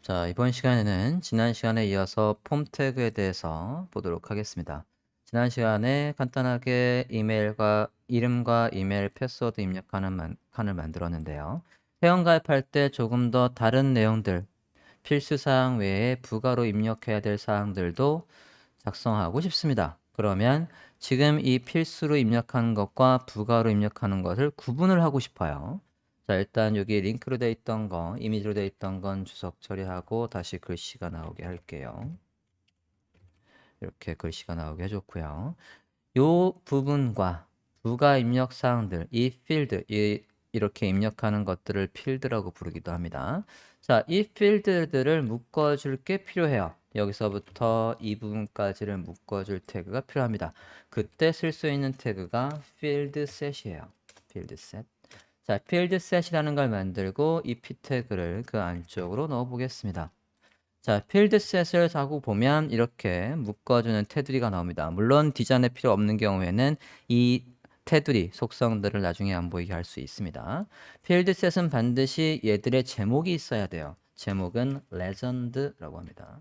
자, 이번 시간에는 지난 시간에 이어서 폼 태그에 대해서 보도록 하겠습니다. 지난 시간에 간단하게 이름과 이메일 패스워드 입력하는 칸을 만들었는데요. 회원가입할 때 조금 더 다른 내용들, 필수사항 외에 부가로 입력해야 될 사항들도 작성하고 싶습니다. 그러면 지금 이 필수로 입력하는 것과 부가로 입력하는 것을 구분을 하고 싶어요. 자, 일단 여기 링크로 되어 있던 거, 이미지로 되어 있던 건 주석 처리하고 다시 글씨가 나오게 할게요. 이렇게 글씨가 나오게 해줬고요. 요 부분과 부가 입력 사항들, 이 필드, 이렇게 입력하는 것들을 필드라고 부르기도 합니다. 자, 이 필드들을 묶어줄 게 필요해요. 여기서부터 이 부분까지를 묶어줄 태그가 필요합니다. 그때 쓸 수 있는 태그가 필드셋이에요. 필드셋. 자, 필드셋이라는 걸 만들고 이 p 태그를 그 안쪽으로 넣어 보겠습니다. 자, 필드셋을 하고 보면 이렇게 묶어주는 테두리가 나옵니다. 물론 디자인에 필요 없는 경우에는 이 테두리 속성들을 나중에 안 보이게 할 수 있습니다. 필드셋은 반드시 얘들의 제목이 있어야 돼요. 제목은 레전드라고 합니다.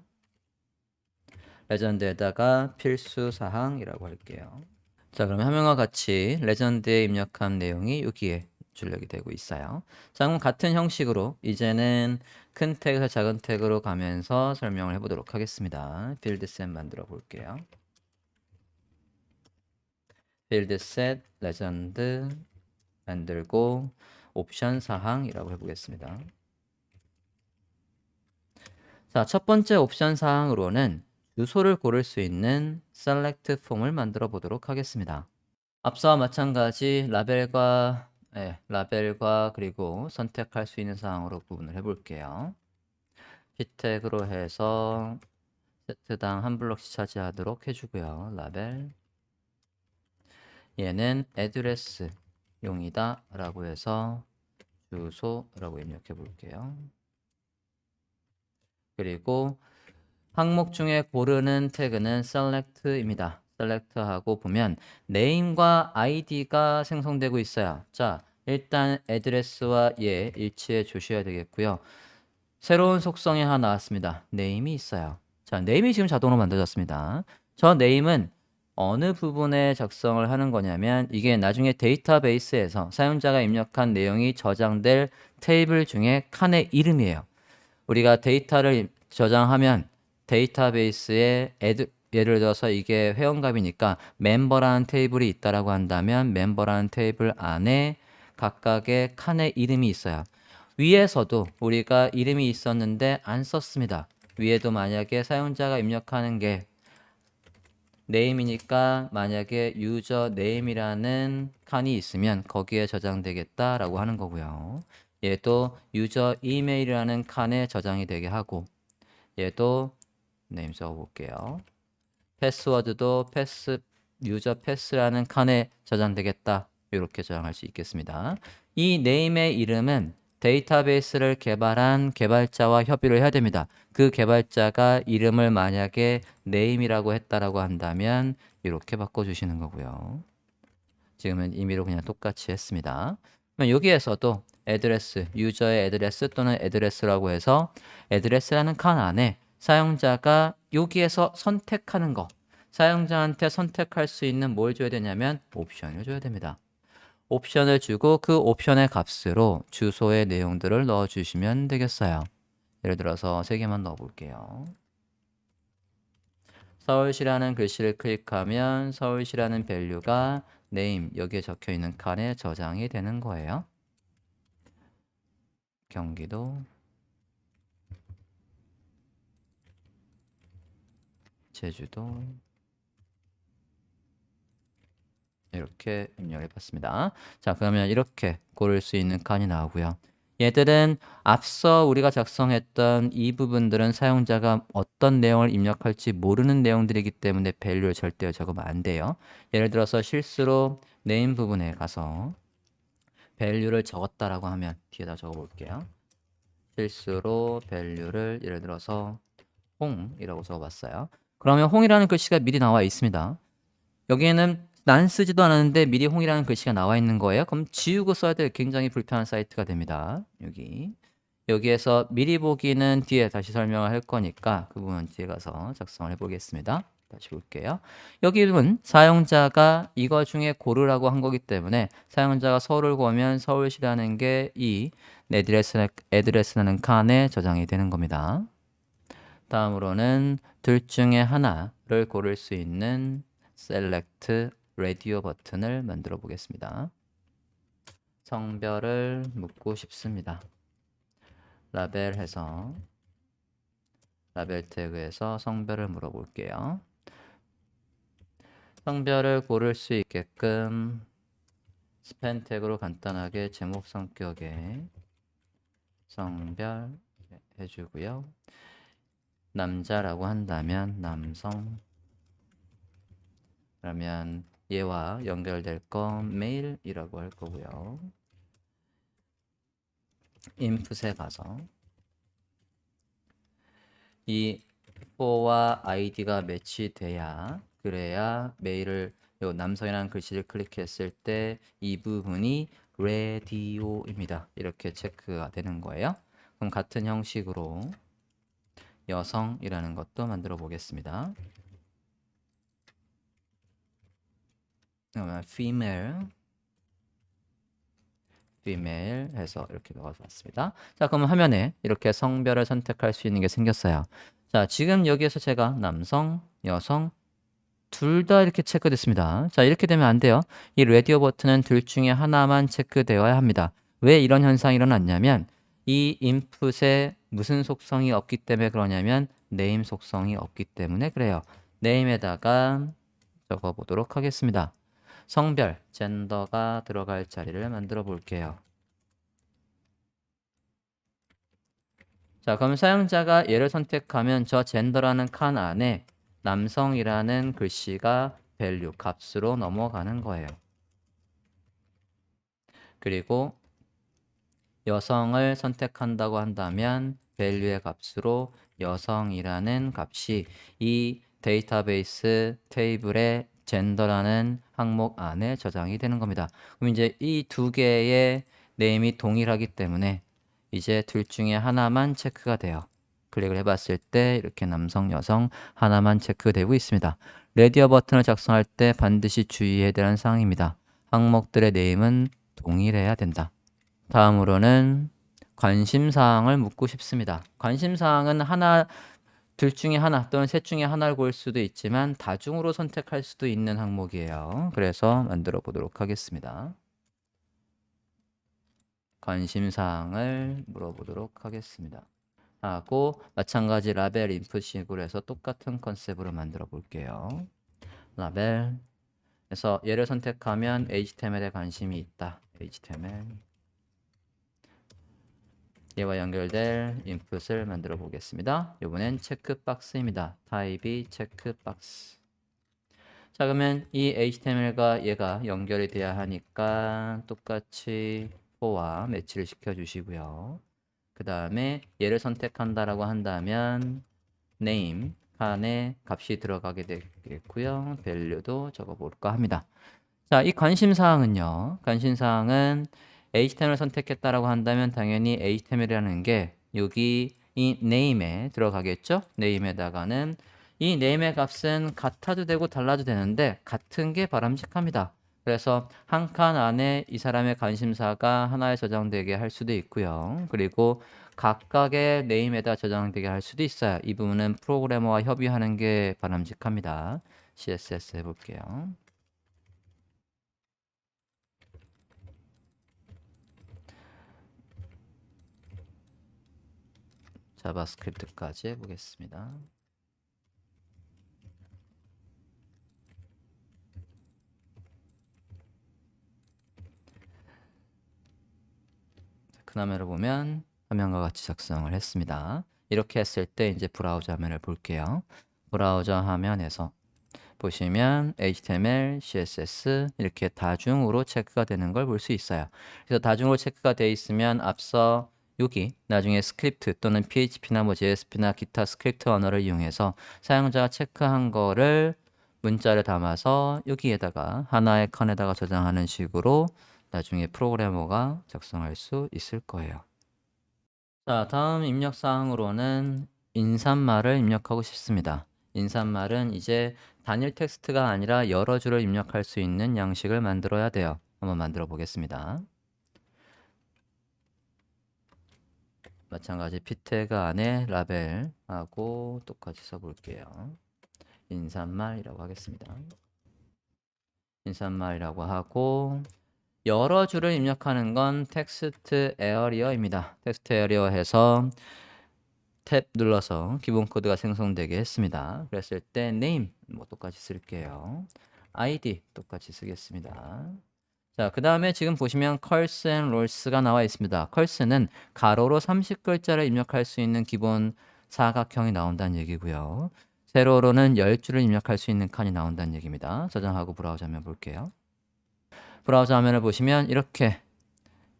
레전드에다가 필수사항이라고 할게요. 자, 그럼 화면과 같이 레전드에 입력한 내용이 여기에 출력이 되고 있어요. 자, 그럼 같은 형식으로 이제는 큰 태그에서 작은 태그로 가면서 설명을 해보도록 하겠습니다. 필드셋 만들어 볼게요. 필드셋 레전드 만들고 옵션 사항이라고 해보겠습니다. 자, 첫 번째 옵션 사항으로는 주소를 고를 수 있는 select 폼을 만들어 보도록 하겠습니다. 앞서와 마찬가지 라벨과 그리고 선택할 수 있는 사항으로 구분을 해볼게요. 피택으로 해서 세트당 한 블럭씩 차지하도록 해주고요. 라벨 얘는 애드레스 용이다 라고 해서 주소라고 입력해 볼게요. 그리고 항목 중에 고르는 태그는 select입니다. select 하고 보면 name과 id가 생성되고 있어요. 자, 일단 address와 얘 일치해 주셔야 되겠고요. 새로운 속성이 하나 나왔습니다. name이 있어요. 자, name이 지금 자동으로 만들어졌습니다. 저 name은 어느 부분에 작성을 하는 거냐면 이게 나중에 데이터베이스에서 사용자가 입력한 내용이 저장될 테이블 중에 칸의 이름이에요. 우리가 데이터를 저장하면 데이터베이스에 예를 들어서 이게 회원값이니까 멤버라는 테이블이 있다라고 한다면 멤버라는 테이블 안에 각각의 칸의 이름이 있어요. 위에서도 우리가 이름이 있었는데 안 썼습니다. 위에도 만약에 사용자가 입력하는 게 name이니까 만약에 user name이라는 칸이 있으면 거기에 저장되겠다라고 하는 거고요. 얘도 user email이라는 칸에 저장이 되게 하고 얘도 name 적어볼게요. 패스워드도 user pass라는 칸에 저장되겠다. 이렇게 저장할 수 있겠습니다. 이 name의 이름은 데이터베이스를 개발한 개발자와 협의를 해야 됩니다. 그 개발자가 이름을 만약에 name이라고 했다라고 한다면 이렇게 바꿔주시는 거고요. 지금은 임의로 그냥 똑같이 했습니다. 그럼 여기에서도 address, 유저의 address 또는 address라고 해서 address라는 칸 안에 사용자가 여기에서 선택하는 거, 사용자한테 선택할 수 있는 뭘 줘야 되냐면 옵션을 줘야 됩니다. 옵션을 주고 그 옵션의 값으로 주소의 내용들을 넣어주시면 되겠어요. 예를 들어서 3개만 넣어볼게요. 서울시라는 글씨를 클릭하면 서울시라는 밸류가 name 여기에 적혀 있는 칸에 저장이 되는 거예요. 경기도, 제주도 이렇게 입력해 봤습니다. 자, 그러면 이렇게 고를 수 있는 칸이 나오고요. 얘들은 앞서 우리가 작성했던 이 부분들은 사용자가 어떤 내용을 입력할지 모르는 내용들이기 때문에 밸류를 절대 적으면 안 돼요. 예를 들어서 실수로 name 부분에 가서 밸류를 적었다라고 하면 뒤에다 적어 볼게요. 실수로 밸류를 예를 들어서 홍이라고 적어봤어요. 그러면 홍이라는 글씨가 미리 나와 있습니다. 여기에는 난 쓰지도 않았는데 미리 홍이라는 글씨가 나와 있는 거예요. 그럼 지우고 써야 될 굉장히 불편한 사이트가 됩니다. 여기 여기에서 미리 보기는 뒤에 다시 설명을 할 거니까 그 부분 뒤에 가서 작성을 해보겠습니다. 다시 볼게요. 여기는 사용자가 이거 중에 고르라고 한 거기 때문에 사용자가 서울을 고르면 서울시라는 게 이 애드레스라는 칸에 저장이 되는 겁니다. 다음으로는 둘 중에 하나를 고를 수 있는 Select Radio 버튼을 만들어 보겠습니다. 성별을 묻고 싶습니다. 라벨 태그에서 성별을 물어볼게요. 성별을 고를 수 있게끔 스펜 태그로 간단하게 제목 성격에 성별 해주고요. 남자라고 한다면 남성, 그러면 얘와 연결될 건 메일이라고 할 거고요. 인풋에 가서 이 for와 id가 매치돼야 그래야 메일을 요 남성이라는 글씨를 클릭했을 때 이 부분이 radio입니다. 이렇게 체크가 되는 거예요. 그럼 같은 형식으로 여성이라는 것도 만들어 보겠습니다. 그러면 female 해서 이렇게 넣어봤습니다. 자, 그럼 화면에 이렇게 성별을 선택할 수 있는 게 생겼어요. 자, 지금 여기에서 제가 남성, 여성 둘 다 이렇게 체크됐습니다. 자, 이렇게 되면 안 돼요. 이 라디오 버튼은 둘 중에 하나만 체크되어야 합니다. 왜 이런 현상이 일어났냐면 이 인풋에 무슨 속성이 없기 때문에 그러냐면 네임 속성이 없기 때문에 그래요. 네임에다가 적어 보도록 하겠습니다. 성별, 젠더가 들어갈 자리를 만들어 볼게요. 자, 그럼 사용자가 얘를 선택하면 저 젠더라는 칸 안에 남성이라는 글씨가 value, 값으로 넘어가는 거예요. 그리고 여성을 선택한다고 한다면 value의 값으로 여성이라는 값이 이 데이터베이스 테이블의 젠더라는 항목 안에 저장이 되는 겁니다. 그럼 이제 이 두 개의 네임이 동일하기 때문에 이제 둘 중에 하나만 체크가 돼요. 클릭을 해봤을 때 이렇게 남성, 여성 하나만 체크되고 있습니다. 레디어 버튼을 작성할 때 반드시 주의해야 되는 사항입니다. 항목들의 네임은 동일해야 된다. 다음으로는 관심사항을 묻고 싶습니다. 관심사항은 둘 중에 하나 또는 셋 중에 하나를 고를 수도 있지만 다중으로 선택할 수도 있는 항목이에요. 그래서 만들어 보도록 하겠습니다. 관심사항을 물어보도록 하겠습니다. 하고 마찬가지 라벨 인풋식으로 해서 똑같은 컨셉으로 만들어 볼게요. 라벨에서 얘를 선택하면 HTML에 관심이 있다. HTML 얘와 연결될 인풋을 만들어 보겠습니다. 이번엔 체크박스입니다. 타입이 체크박스. 자, 그러면 이 HTML과 얘가 연결이 돼야 하니까 똑같이 for와 매치를 시켜 주시고요. 그 다음에 얘를 선택한다라고 한다면 name 칸에 값이 들어가게 되겠고요. value도 적어볼까 합니다. 자, 이 관심사항은요. 관심사항은 HTML을 선택했다라고 한다면 당연히 HTML이라는 게 여기 이 name에 들어가겠죠. name에다가는 이 name의 값은 같아도 되고 달라도 되는데 같은 게 바람직합니다. 그래서 한 칸 안에 이 사람의 관심사가 하나에 저장되게 할 수도 있고요. 그리고 각각의 name에다 저장되게 할 수도 있어요. 이 부분은 프로그래머와 협의하는 게 바람직합니다. CSS 해볼게요. 자바스크립트까지 해보겠습니다. 큰 화면을 보면 화면과 같이 작성을 했습니다. 이렇게 했을 때 이제 브라우저 화면을 볼게요. 브라우저 화면에서 보시면 HTML, CSS 이렇게 다중으로 체크가 되는 걸 볼 수 있어요. 그래서 다중으로 체크가 되어 있으면 앞서 여기 나중에 스크립트 또는 PHP나 뭐 JSP나 기타 스크립트 언어를 이용해서 사용자가 체크한 거를 문자를 담아서 여기에다가 하나의 칸에다가 저장하는 식으로 나중에 프로그래머가 작성할 수 있을 거예요. 자, 다음 입력 사항으로는 인사말을 입력하고 싶습니다. 인사말은 이제 단일 텍스트가 아니라 여러 줄을 입력할 수 있는 양식을 만들어야 돼요. 한번 만들어 보겠습니다. 마찬가지 피태그 안에 라벨하고 똑같이 써볼게요. 인사말이라고 하겠습니다. 인사말이라고 하고 여러 줄을 입력하는 건 텍스트 에어리어입니다. 텍스트 에어리어 해서 탭 눌러서 기본 코드가 생성되게 했습니다. 그랬을 때 name 뭐 똑같이 쓸게요. id 똑같이 쓰겠습니다. 자, 그 다음에 지금 보시면 curse and rolls가 나와 있습니다. curse는 가로로 30글자를 입력할 수 있는 기본 사각형이 나온다는 얘기고요. 세로로는 10줄을 입력할 수 있는 칸이 나온다는 얘기입니다. 저장하고 브라우저 화면 볼게요. 브라우저 화면을 보시면 이렇게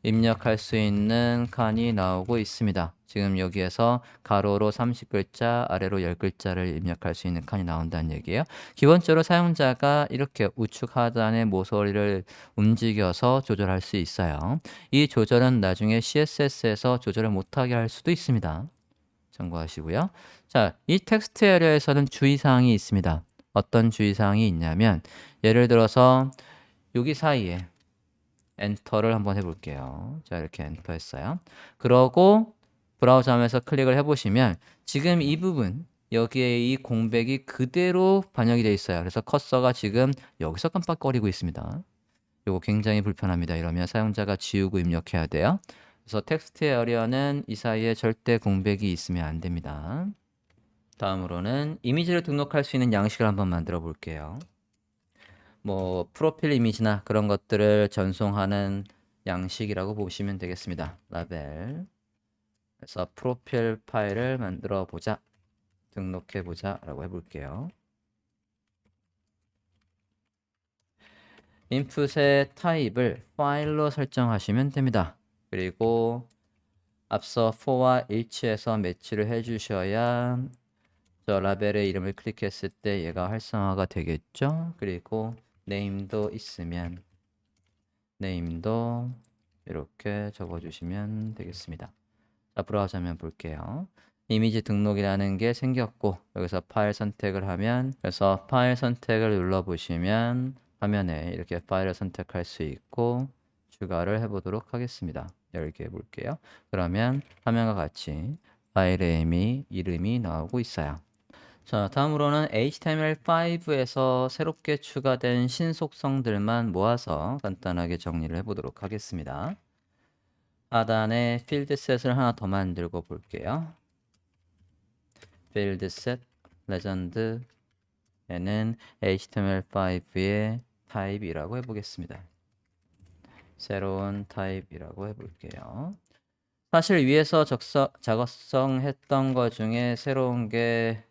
입력할 수 있는 칸이 나오고 있습니다. 지금 여기에서 가로로 30글자, 아래로 10글자를 입력할 수 있는 칸이 나온다는 얘기예요. 기본적으로 사용자가 이렇게 우측 하단의 모서리를 움직여서 조절할 수 있어요. 이 조절은 나중에 CSS에서 조절을 못하게 할 수도 있습니다. 참고하시고요. 자, 이 텍스트 에리어에서는 주의사항이 있습니다. 어떤 주의사항이 있냐면 예를 들어서 여기 사이에 엔터를 한번 해볼게요. 자, 이렇게 엔터 했어요. 그러고 브라우저 하면서 클릭을 해보시면 지금 이 부분 여기에 이 공백이 그대로 반영이 되어 있어요. 그래서 커서가 지금 여기서 깜빡거리고 있습니다. 이거 굉장히 불편합니다. 이러면 사용자가 지우고 입력해야 돼요. 그래서 텍스트 에어리어는 이 사이에 절대 공백이 있으면 안 됩니다. 다음으로는 이미지를 등록할 수 있는 양식을 한번 만들어 볼게요. 뭐 프로필 이미지나 그런 것들을 전송하는 양식이라고 보시면 되겠습니다. 라벨. 그래서 프로필 파일을 만들어 보자. 등록해 보자 라고 해볼게요. 인풋의 타입을 파일로 설정하시면 됩니다. 그리고 앞서 for와 일치해서 매치를 해주셔야 저 라벨의 이름을 클릭했을 때 얘가 활성화가 되겠죠. 그리고 name도 있으면 name도 이렇게 적어주시면 되겠습니다. 자, 브라우저 화면 볼게요. 이미지 등록이라는 게 생겼고 여기서 파일 선택을 하면 그래서 파일 선택을 눌러보시면 화면에 이렇게 파일을 선택할 수 있고 추가를 해보도록 하겠습니다. 열게 해볼게요. 그러면 화면과 같이 파일의 이름이 나오고 있어요. 자, 다음으로는 HTML5에서 새롭게 추가된 신속성들만 모아서 간단하게 정리를 해보도록 하겠습니다. 하단에 필드셋을 하나 더 만들고 볼게요. 필드셋 레전드에는 HTML5의 타입이라고 해보겠습니다. 새로운 타입이라고 해볼게요. 사실 위에서 작성했던 것 중에 새로운 게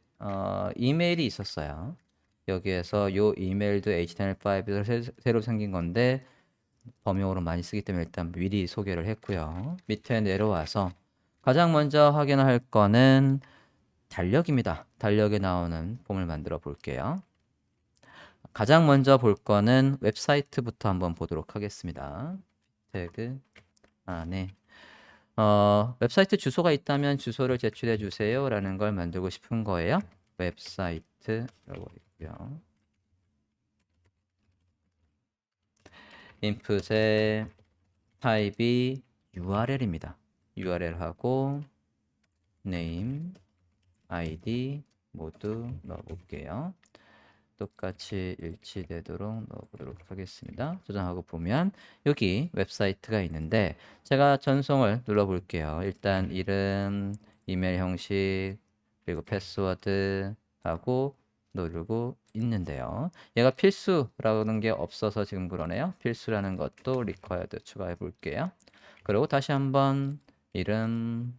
이메일이 있었어요. 여기에서 요 이메일도 HTML5에서 새로 생긴 건데 범용으로 많이 쓰기 때문에 일단 미리 소개를 했고요. 밑에 내려와서 가장 먼저 확인할 거는 달력입니다. 달력에 나오는 폼을 만들어 볼게요. 가장 먼저 볼 거는 웹사이트부터 한번 보도록 하겠습니다. 태그 안에 웹사이트 주소가 있다면 주소를 제출해 주세요 라는 걸 만들고 싶은 거예요. 웹사이트라고 있고요. 인풋의 타입이 URL입니다. URL하고 name, id 모두 넣어볼게요. 똑같이 일치되도록 넣어보도록 하겠습니다. 저장하고 보면 여기 웹사이트가 있는데 제가 전송을 눌러볼게요. 일단 이름, 이메일 형식, 그리고 패스워드 하고 누르고 있는데요. 얘가 필수라는 게 없어서 지금 그러네요. 필수라는 것도 required 추가해 볼게요. 그리고 다시 한번 이름,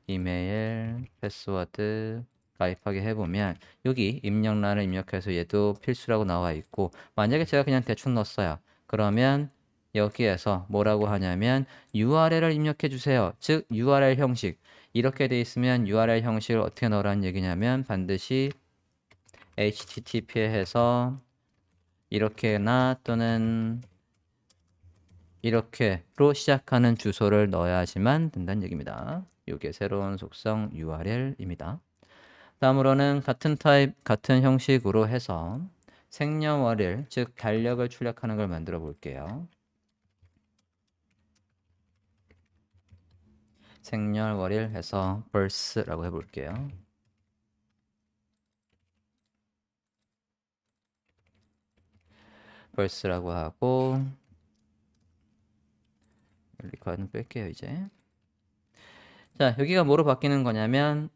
이메일, 패스워드 가입하게 해보면 여기 입력란을 입력해서 얘도 필수라고 나와 있고 만약에 제가 그냥 대충 넣었어요. 그러면 여기에서 뭐라고 하냐면 URL을 입력해 주세요. 즉 URL 형식 이렇게 돼 있으면 URL 형식을 어떻게 넣으라는 얘기냐면 반드시 HTTP 해서 이렇게나 또는 이렇게로 시작하는 주소를 넣어야지만 된다는 얘기입니다. 이게 새로운 속성 URL입니다. 다음으로는 같은 타입, 같은 형식으로 해서 생년월일, 즉 달력을 출력하는 걸 만들어 볼게요. 생년월일 해서 birth라고 해볼게요. birth라고 하고 리커는 뺄게요 이제. 자, 여기가 뭐로 바뀌는 거냐면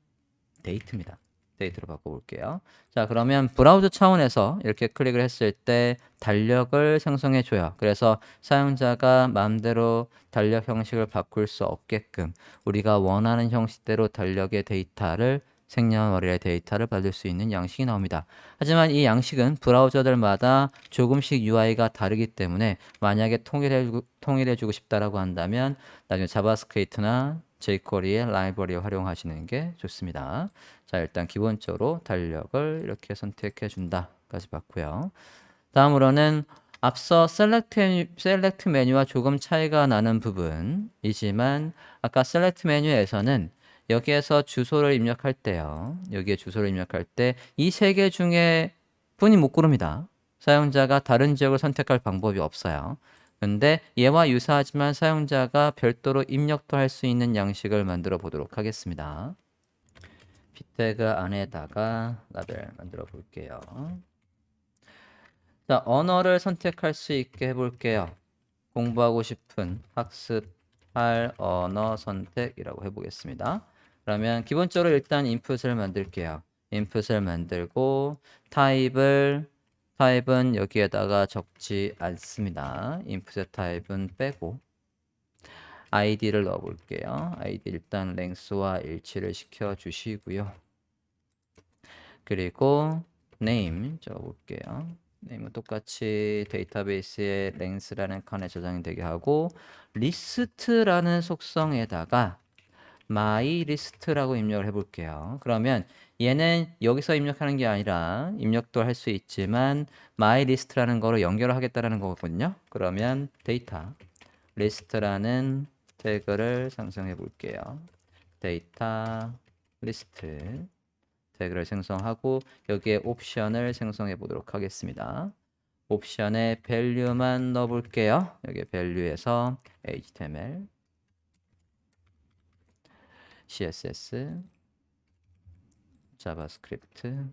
데이트입니다. 데이트로 바꿔볼게요. 자, 그러면 브라우저 차원에서 이렇게 클릭을 했을 때 달력을 생성해 줘요. 그래서 사용자가 마음대로 달력 형식을 바꿀 수 없게끔 우리가 원하는 형식대로 달력의 데이터를 생년월일의 데이터를 받을 수 있는 양식이 나옵니다. 하지만 이 양식은 브라우저들마다 조금씩 UI가 다르기 때문에 만약에 통일해주고 싶다라고 한다면 나중에 자바스크립트나 jQuery의 라이브러리 활용하시는 게 좋습니다. 자, 일단 기본적으로 달력을 이렇게 선택해 준다까지 봤고요. 다음으로는 앞서 셀렉트 메뉴와 조금 차이가 나는 부분이지만 아까 셀렉트 메뉴에서는 여기에서 주소를 입력할 때요. 여기에 주소를 입력할 때 이 세 개 중에 분이 못 고릅니다. 사용자가 다른 지역을 선택할 방법이 없어요. 근데 얘와 유사하지만 사용자가 별도로 입력도 할 수 있는 양식을 만들어 보도록 하겠습니다. 빗태그 안에다가 라벨 만들어 볼게요. 자, 언어를 선택할 수 있게 해볼게요. 공부하고 싶은 학습할 언어 선택이라고 해보겠습니다. 그러면 기본적으로 일단 인풋을 만들게요. 인풋을 만들고 타입은 여기에다가 적지 않습니다. 인풋의 타입은 빼고 id를 넣어 볼게요. id 일단 length와 일치를 시켜 주시고요. 그리고 name 적어 볼게요. name은 똑같이 데이터베이스의 length라는 칸에 저장이 되게 하고 list라는 속성에다가 myList라고 입력을 해볼게요. 그러면 얘는 여기서 입력하는 게 아니라 입력도 할 수 있지만 myList라는 거로 연결을 하겠다는 거거든요. 그러면 데이터 list라는 태그를 생성해 볼게요. 데이터 리스트 태그를 생성하고 여기에 옵션을 생성해 보도록 하겠습니다. 옵션에 value만 넣어 볼게요. 여기 value에서 HTML, CSS, 자바스크립트,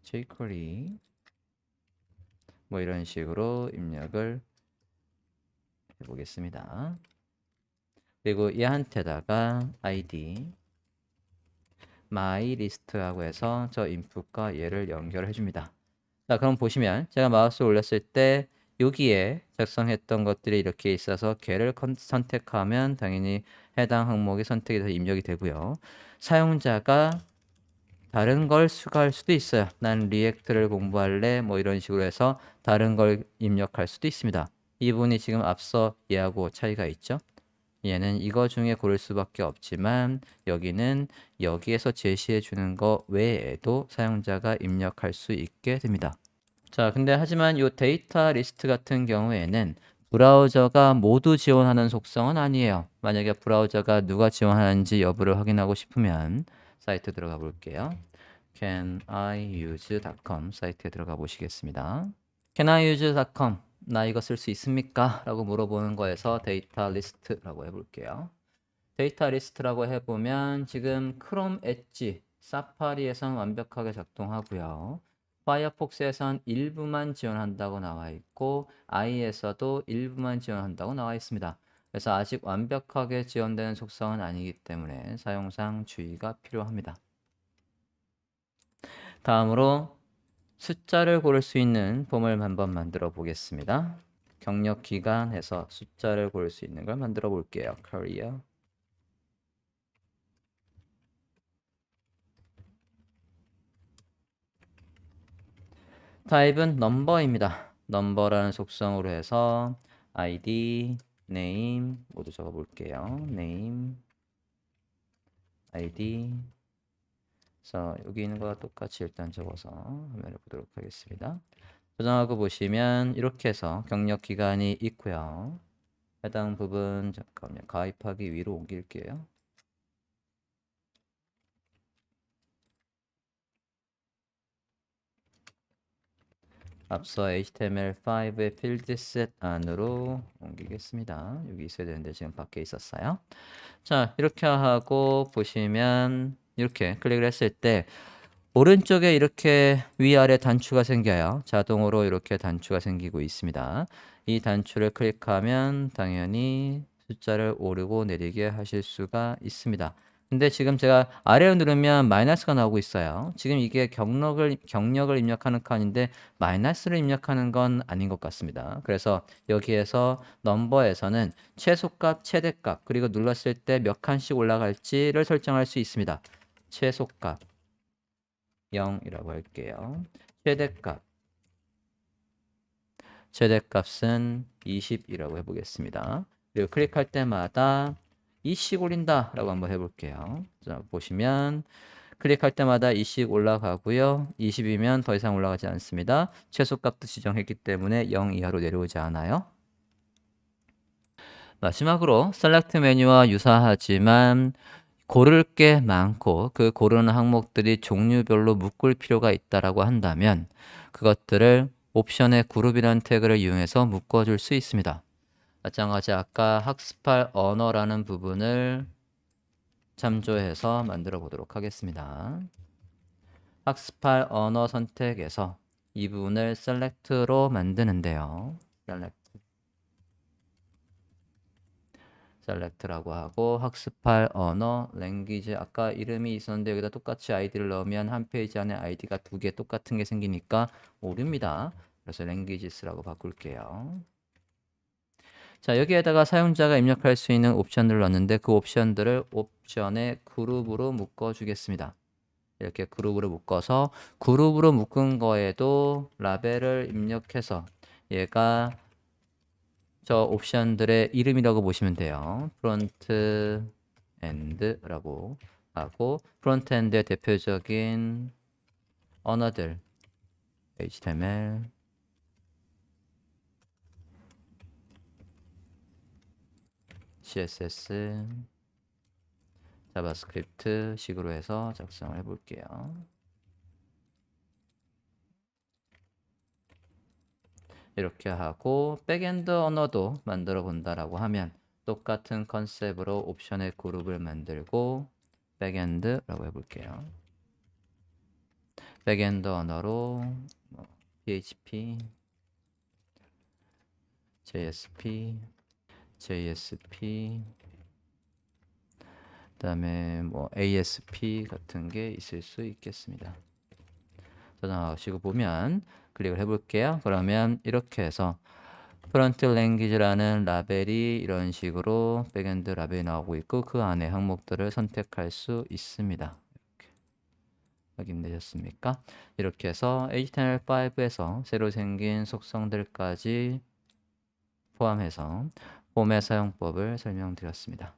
jQuery 뭐 이런 식으로 입력을 해보겠습니다. 그리고 얘한테다가 id myList하고 해서 저 인풋과 얘를 연결해 줍니다. 자, 그럼 보시면 제가 마우스 올렸을 때 여기에 작성했던 것들이 이렇게 있어서 걔를 선택하면 당연히 해당 항목이 선택이 돼서 입력이 되고요. 사용자가 다른 걸 추가할 수도 있어요. 난 리액트를 공부할래 뭐 이런 식으로 해서 다른 걸 입력할 수도 있습니다. 이 부분이 지금 앞서 얘하고 차이가 있죠. 얘는 이거 중에 고를 수밖에 없지만 여기는 여기에서 제시해 주는 거 외에도 사용자가 입력할 수 있게 됩니다. 자, 근데 하지만 이 데이터 리스트 같은 경우에는 브라우저가 모두 지원하는 속성은 아니에요. 만약에 브라우저가 누가 지원하는지 여부를 확인하고 싶으면 사이트 들어가 볼게요. caniuse.com 사이트에 들어가 보시겠습니다. caniuse.com 나 이거 쓸 수 있습니까? 라고 물어보는 거에서 데이터 리스트라고 해볼게요. 데이터 리스트라고 해보면 지금 크롬 엣지, 사파리에선 완벽하게 작동하고요. 파이어폭스에선 일부만 지원한다고 나와 있고 IE에서도 일부만 지원한다고 나와 있습니다. 그래서 아직 완벽하게 지원되는 속성은 아니기 때문에 사용상 주의가 필요합니다. 다음으로 숫자를 고를 수 있는 폼을 한번 만들어 보겠습니다. 경력 기간에서 숫자를 고를 수 있는 걸 만들어 볼게요. Career. 타입은 넘버입니다. 넘버라는 속성으로 해서 ID, name 모두 적어 볼게요. name, ID. 그래서 여기 있는 거와 똑같이 일단 적어서 화면을 보도록 하겠습니다. 저장하고 보시면 이렇게 해서 경력 기간이 있고요. 해당 부분 잠깐만요. 가입하기 위로 옮길게요. 앞서 HTML5의 필드셋 안으로 옮기겠습니다. 여기 있어야 되는데 지금 밖에 있었어요. 자, 이렇게 하고 보시면 이렇게 클릭을 했을 때 오른쪽에 이렇게 위아래 단추가 생겨요. 자동으로 이렇게 단추가 생기고 있습니다. 이 단추를 클릭하면 당연히 숫자를 오르고 내리게 하실 수가 있습니다. 근데 지금 제가 아래로 누르면 마이너스가 나오고 있어요. 지금 이게 경력을 입력하는 칸인데 마이너스를 입력하는 건 아닌 것 같습니다. 그래서 여기에서 넘버에서는 최소값, 최대값, 그리고 눌렀을 때 몇 칸씩 올라갈지를 설정할 수 있습니다. 최소값 0이라고 할게요. 최대값은 20이라고 해보겠습니다. 그리고 클릭할 때마다 2씩 올린다 라고 한번 해볼게요. 자, 보시면 클릭할 때마다 2씩 올라가고요. 20이면 더 이상 올라가지 않습니다. 최소값도 지정했기 때문에 0 이하로 내려오지 않아요. 마지막으로 셀렉트 메뉴와 유사하지만 고를 게 많고 그 고르는 항목들이 종류별로 묶을 필요가 있다라고 한다면 그것들을 옵션의 그룹이라는 태그를 이용해서 묶어줄 수 있습니다. 마찬가지 아까 학습할 언어라는 부분을 참조해서 만들어 보도록 하겠습니다. 학습할 언어 선택에서 이 부분을 셀렉트로 만드는데요. 셀렉트라고 하고 학습할 언어, 랭귀지 아까 이름이 있었는데 여기다 똑같이 아이디를 넣으면 한 페이지 안에 아이디가 두 개 똑같은 게 생기니까 오류입니다. 그래서 랭귀지스라고 바꿀게요. 자, 여기에다가 사용자가 입력할 수 있는 옵션들을 넣었는데 그 옵션들을 옵션의 그룹으로 묶어 주겠습니다. 이렇게 그룹으로 묶어서 그룹으로 묶은 거에도 라벨을 입력해서 얘가 저 옵션들의 이름이라고 보시면 돼요. 프론트 엔드라고 하고 프론트 엔드의 대표적인 언어들 HTML, CSS, 자바스크립트 식으로 해서 작성을 해볼게요. 이렇게 하고 백엔드 언어도 만들어 본다라고 하면 똑같은 컨셉으로 옵션의 그룹을 만들고 백엔드라고 해볼게요. 백엔드 언어로 PHP, JSP, 그다음에 뭐 ASP 같은 게 있을 수 있겠습니다. 저장하시고 보면 클릭을 해볼게요. 그러면 이렇게 해서 프론트 랭귀지라는 라벨이 이런 식으로 백엔드 라벨이 나오고 있고 그 안에 항목들을 선택할 수 있습니다. 이렇게 확인되셨습니까? 이렇게 해서 HTML5에서 새로 생긴 속성들까지 포함해서 폼의 사용법을 설명드렸습니다.